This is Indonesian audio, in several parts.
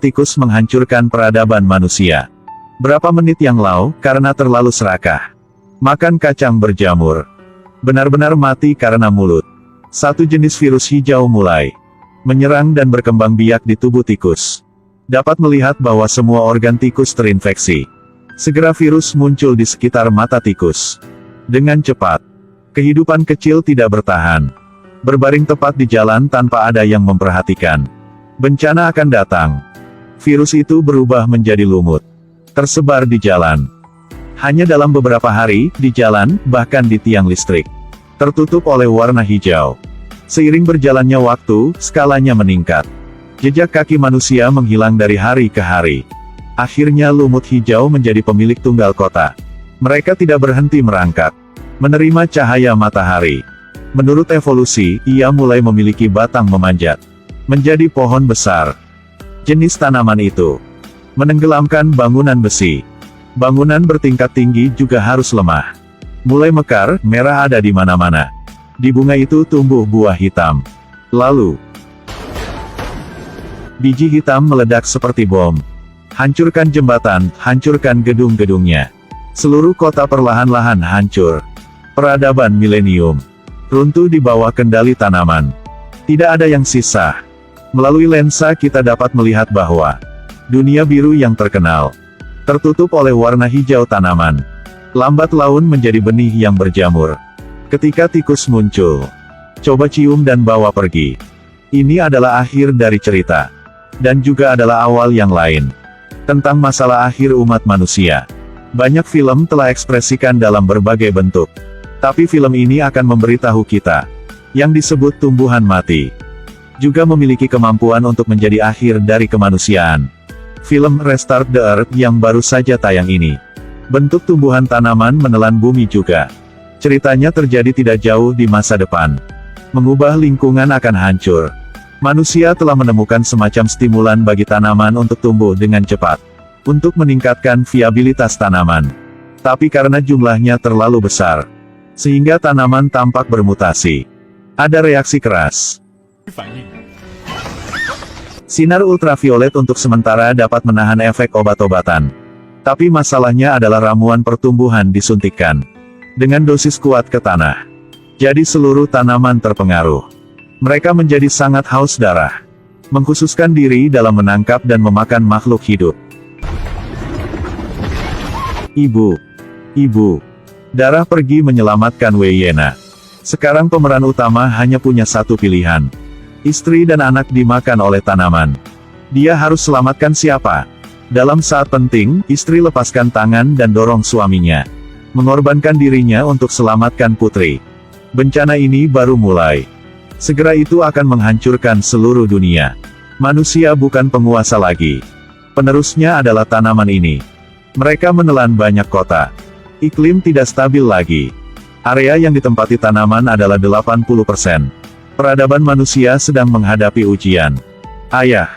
tikus menghancurkan peradaban manusia. Berapa menit yang lalu, karena terlalu serakah makan kacang berjamur, benar-benar mati karena mulut. Satu jenis virus hijau mulai menyerang dan berkembang biak di tubuh tikus. Dapat melihat bahwa semua organ tikus terinfeksi. Segera virus muncul di sekitar mata tikus. Dengan cepat, kehidupan kecil tidak bertahan. Berbaring tepat di jalan tanpa ada yang memperhatikan. Bencana akan datang. Virus itu berubah menjadi lumut, tersebar di jalan. Hanya dalam beberapa hari, di jalan, bahkan di tiang listrik, tertutup oleh warna hijau. Seiring berjalannya waktu, skalanya meningkat. Jejak kaki manusia menghilang dari hari ke hari. Akhirnya lumut hijau menjadi pemilik tunggal kota. Mereka tidak berhenti merangkak, menerima cahaya matahari. Menurut evolusi, ia mulai memiliki batang memanjat, menjadi pohon besar. Jenis tanaman itu menenggelamkan bangunan besi. Bangunan bertingkat tinggi juga harus lemah. Mulai mekar, merah ada di mana-mana. Di bunga itu tumbuh buah hitam. Lalu, biji hitam meledak seperti bom. Hancurkan jembatan, hancurkan gedung-gedungnya. Seluruh kota perlahan-lahan hancur. Peradaban milenium runtuh di bawah kendali tanaman. Tidak ada yang sisa. Melalui lensa kita dapat melihat bahwa dunia biru yang terkenal tertutup oleh warna hijau tanaman. Lambat laun menjadi benih yang berjamur. Ketika tikus muncul, coba cium dan bawa pergi. Ini adalah akhir dari cerita. Dan juga adalah awal yang lain. Tentang masalah akhir umat manusia. Banyak film telah ekspresikan dalam berbagai bentuk. Tapi film ini akan memberitahu kita, yang disebut tumbuhan mati, juga memiliki kemampuan untuk menjadi akhir dari kemanusiaan. Film Restart the Earth yang baru saja tayang ini. Bentuk tumbuhan tanaman menelan bumi juga. Ceritanya terjadi tidak jauh di masa depan. Mengubah lingkungan akan hancur. Manusia telah menemukan semacam stimulan bagi tanaman untuk tumbuh dengan cepat. Untuk meningkatkan viabilitas tanaman. Tapi karena jumlahnya terlalu besar, sehingga tanaman tampak bermutasi. Ada reaksi keras. Sinar ultraviolet untuk sementara dapat menahan efek obat-obatan. Tapi masalahnya adalah ramuan pertumbuhan disuntikkan dengan dosis kuat ke tanah. Jadi seluruh tanaman terpengaruh. Mereka menjadi sangat haus darah. Mengkhususkan diri dalam menangkap dan memakan makhluk hidup. Ibu. Darah pergi menyelamatkan Weyena. Sekarang pemeran utama hanya punya satu pilihan. Istri dan anak dimakan oleh tanaman. Dia harus selamatkan siapa? Dalam saat penting, istri lepaskan tangan dan dorong suaminya. Mengorbankan dirinya untuk selamatkan putri. Bencana ini baru mulai. Segera itu akan menghancurkan seluruh dunia. Manusia bukan penguasa lagi. Penerusnya adalah tanaman ini. Mereka menelan banyak kota. Iklim tidak stabil lagi. Area yang ditempati tanaman adalah 80%. Peradaban manusia sedang menghadapi ujian. Ayah.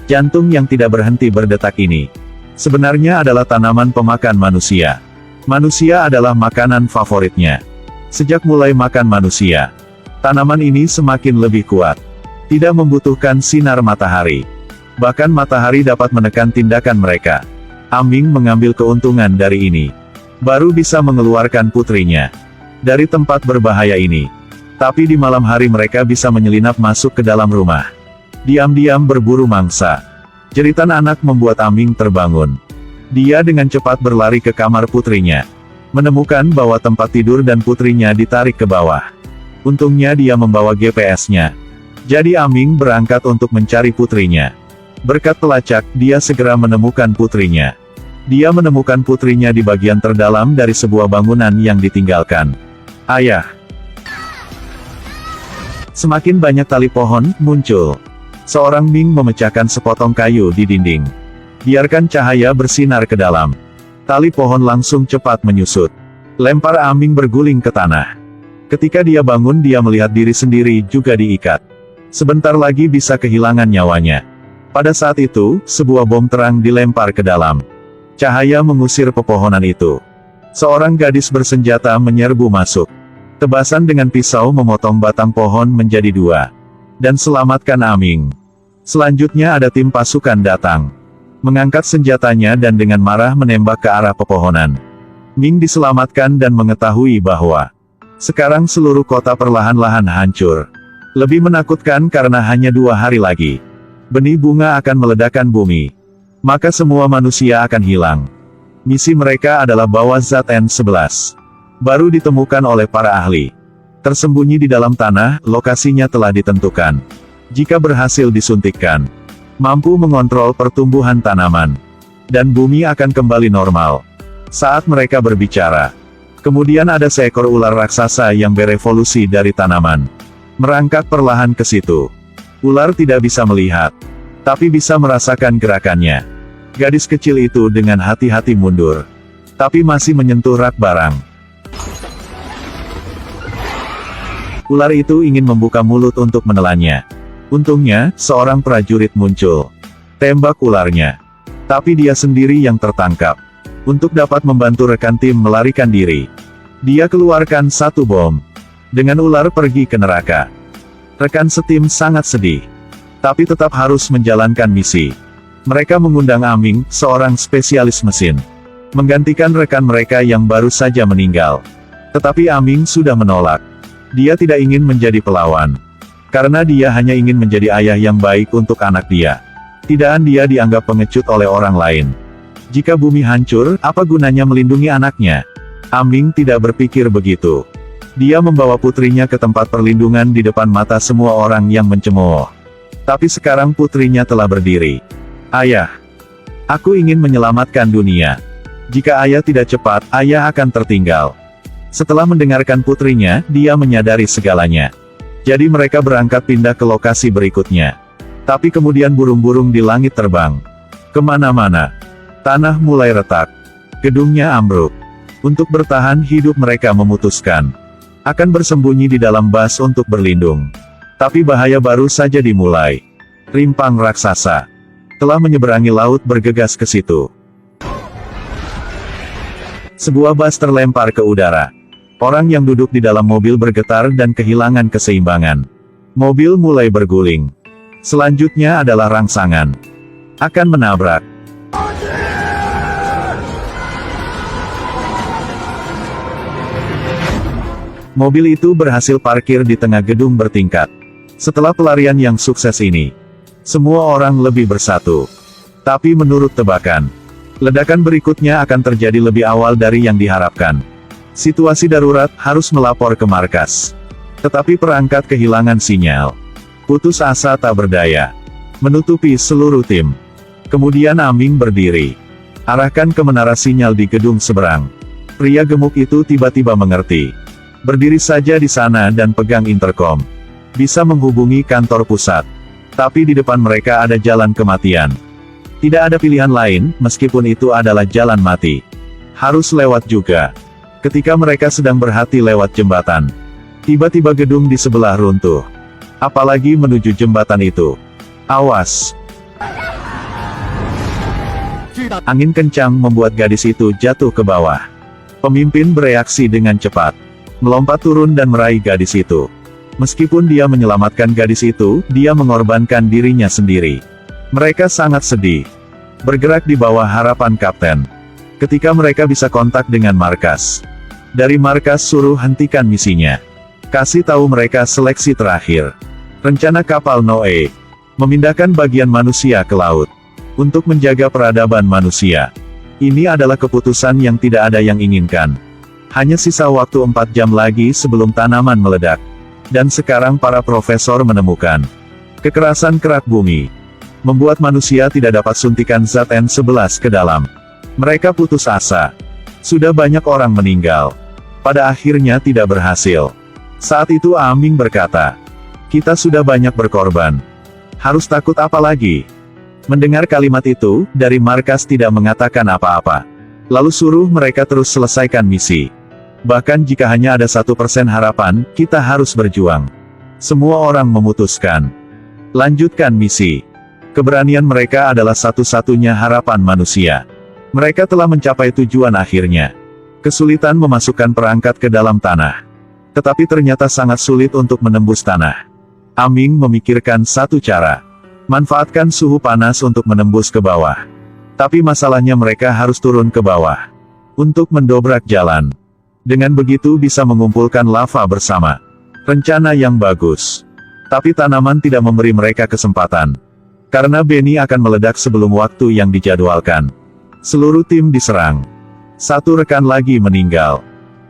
Jantung yang tidak berhenti berdetak ini sebenarnya adalah tanaman pemakan manusia. Manusia adalah makanan favoritnya. Sejak mulai makan manusia, tanaman ini semakin lebih kuat. Tidak membutuhkan sinar matahari. Bahkan matahari dapat menekan tindakan mereka. Aming mengambil keuntungan dari ini. Baru bisa mengeluarkan putrinya dari tempat berbahaya ini. Tapi di malam hari mereka bisa menyelinap masuk ke dalam rumah. Diam-diam berburu mangsa. Jeritan anak membuat Aming terbangun. Dia dengan cepat berlari ke kamar putrinya. Menemukan bahwa tempat tidur dan putrinya ditarik ke bawah. Untungnya dia membawa GPS-nya. Jadi Aming berangkat untuk mencari putrinya. Berkat pelacak, dia segera menemukan putrinya. Dia menemukan putrinya di bagian terdalam dari sebuah bangunan yang ditinggalkan. Ayah. Semakin banyak tali pohon muncul. Seorang Ming memecahkan sepotong kayu di dinding. Biarkan cahaya bersinar ke dalam. Tali pohon langsung cepat menyusut. Lempar Aming berguling ke tanah. Ketika dia bangun, dia melihat diri sendiri juga diikat. Sebentar lagi bisa kehilangan nyawanya. Pada saat itu, sebuah bom terang dilempar ke dalam. Cahaya mengusir pepohonan itu. Seorang gadis bersenjata menyerbu masuk. Tebasan dengan pisau memotong batang pohon menjadi dua. Dan selamatkan Aming. Selanjutnya ada tim pasukan datang. Mengangkat senjatanya dan dengan marah menembak ke arah pepohonan. Ming diselamatkan dan mengetahui bahwa sekarang seluruh kota perlahan-lahan hancur. Lebih menakutkan karena hanya 2 hari lagi benih bunga akan meledakkan bumi. Maka semua manusia akan hilang. Misi mereka adalah bawa zat N11. Baru ditemukan oleh para ahli. Tersembunyi di dalam tanah, lokasinya telah ditentukan. Jika berhasil disuntikkan, mampu mengontrol pertumbuhan tanaman. Dan bumi akan kembali normal. Saat mereka berbicara, kemudian ada seekor ular raksasa yang berevolusi dari tanaman. Merangkak perlahan ke situ. Ular tidak bisa melihat, tapi bisa merasakan gerakannya. Gadis kecil itu dengan hati-hati mundur, tapi masih menyentuh rak barang. Ular itu ingin membuka mulut untuk menelannya. Untungnya, seorang prajurit muncul. Tembak ularnya. Tapi dia sendiri yang tertangkap. Untuk dapat membantu rekan tim melarikan diri, dia keluarkan 1 bom. Dengan ular pergi ke neraka. Rekan setim sangat sedih. Tapi tetap harus menjalankan misi. Mereka mengundang Aming, seorang spesialis mesin. Menggantikan rekan mereka yang baru saja meninggal. Tetapi Aming sudah menolak. Dia tidak ingin menjadi pelawan. Karena dia hanya ingin menjadi ayah yang baik untuk anak dia. Tidak dia dianggap pengecut oleh orang lain. Jika bumi hancur, apa gunanya melindungi anaknya? Aming tidak berpikir begitu. Dia membawa putrinya ke tempat perlindungan di depan mata semua orang yang mencemooh. Tapi sekarang putrinya telah berdiri. Ayah, aku ingin menyelamatkan dunia. Jika ayah tidak cepat, ayah akan tertinggal. Setelah mendengarkan putrinya, dia menyadari segalanya. Jadi mereka berangkat pindah ke lokasi berikutnya. Tapi kemudian burung-burung di langit terbang kemana-mana. Tanah mulai retak. Gedungnya ambruk. Untuk bertahan hidup mereka memutuskan akan bersembunyi di dalam bas untuk berlindung. Tapi bahaya baru saja dimulai. Rimpang raksasa telah menyeberangi laut bergegas ke situ. Sebuah bas terlempar ke udara. Orang yang duduk di dalam mobil bergetar dan kehilangan keseimbangan. Mobil mulai berguling. Selanjutnya adalah rangsangan. Akan menabrak. Mobil itu berhasil parkir di tengah gedung bertingkat. Setelah pelarian yang sukses ini, semua orang lebih bersatu. Tapi menurut tebakan, ledakan berikutnya akan terjadi lebih awal dari yang diharapkan. Situasi darurat, harus melapor ke markas. Tetapi perangkat kehilangan sinyal. Putus asa tak berdaya. Menutupi seluruh tim. Kemudian Aming berdiri. Arahkan ke menara sinyal di gedung seberang. Pria gemuk itu tiba-tiba mengerti. Berdiri saja di sana dan pegang intercom. Bisa menghubungi kantor pusat. Tapi di depan mereka ada jalan kematian. Tidak ada pilihan lain, meskipun itu adalah jalan mati. Harus lewat juga. Ketika mereka sedang berhati lewat jembatan, tiba-tiba gedung di sebelah runtuh. Apalagi menuju jembatan itu. Awas! Angin kencang membuat gadis itu jatuh ke bawah. Pemimpin bereaksi dengan cepat. Melompat turun dan meraih gadis itu. Meskipun dia menyelamatkan gadis itu, dia mengorbankan dirinya sendiri. Mereka sangat sedih. Bergerak di bawah harapan kapten. Ketika mereka bisa kontak dengan markas. Dari markas suruh hentikan misinya. Kasih tahu mereka seleksi terakhir. Rencana kapal Noe. Memindahkan bagian manusia ke laut. Untuk menjaga peradaban manusia. Ini adalah keputusan yang tidak ada yang inginkan. Hanya sisa waktu 4 jam lagi sebelum tanaman meledak. Dan sekarang para profesor menemukan. Kekerasan kerak bumi. Membuat manusia tidak dapat suntikan zat N11 ke dalam. Mereka putus asa. Sudah banyak orang meninggal. Pada akhirnya tidak berhasil. Saat itu Aming berkata, kita sudah banyak berkorban. Harus takut apa lagi? Mendengar kalimat itu, dari markas tidak mengatakan apa-apa. Lalu suruh mereka terus selesaikan misi. Bahkan jika hanya ada 1% harapan, kita harus berjuang. Semua orang memutuskan. Lanjutkan misi. Keberanian mereka adalah satu-satunya harapan manusia. Mereka telah mencapai tujuan akhirnya. Kesulitan memasukkan perangkat ke dalam tanah. Tetapi ternyata sangat sulit untuk menembus tanah. Aming memikirkan satu cara. Manfaatkan suhu panas untuk menembus ke bawah. Tapi masalahnya mereka harus turun ke bawah untuk mendobrak jalan. Dengan begitu bisa mengumpulkan lava bersama. Rencana yang bagus. Tapi tanaman tidak memberi mereka kesempatan. Karena Benny akan meledak sebelum waktu yang dijadwalkan. Seluruh tim diserang. Satu rekan lagi meninggal.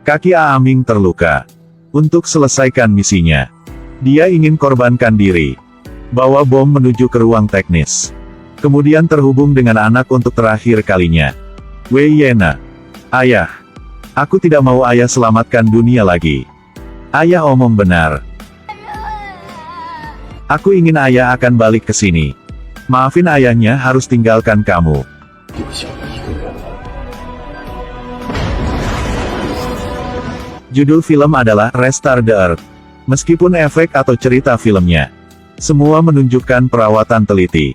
Kaki Aaming terluka. Untuk selesaikan misinya, dia ingin korbankan diri. Bawa bom menuju ke ruang teknis. Kemudian terhubung dengan anak untuk terakhir kalinya. Wei Yena. Ayah. Aku tidak mau ayah selamatkan dunia lagi. Ayah omong benar. Aku ingin ayah akan balik ke sini. Maafin ayahnya harus tinggalkan kamu. Judul film adalah Restart the Earth. Meskipun efek atau cerita filmnya semua menunjukkan perawatan teliti,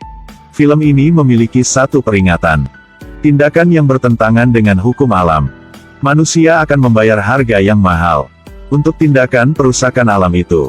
film ini memiliki satu peringatan. Tindakan yang bertentangan dengan hukum alam. Manusia akan membayar harga yang mahal untuk tindakan perusakan alam itu.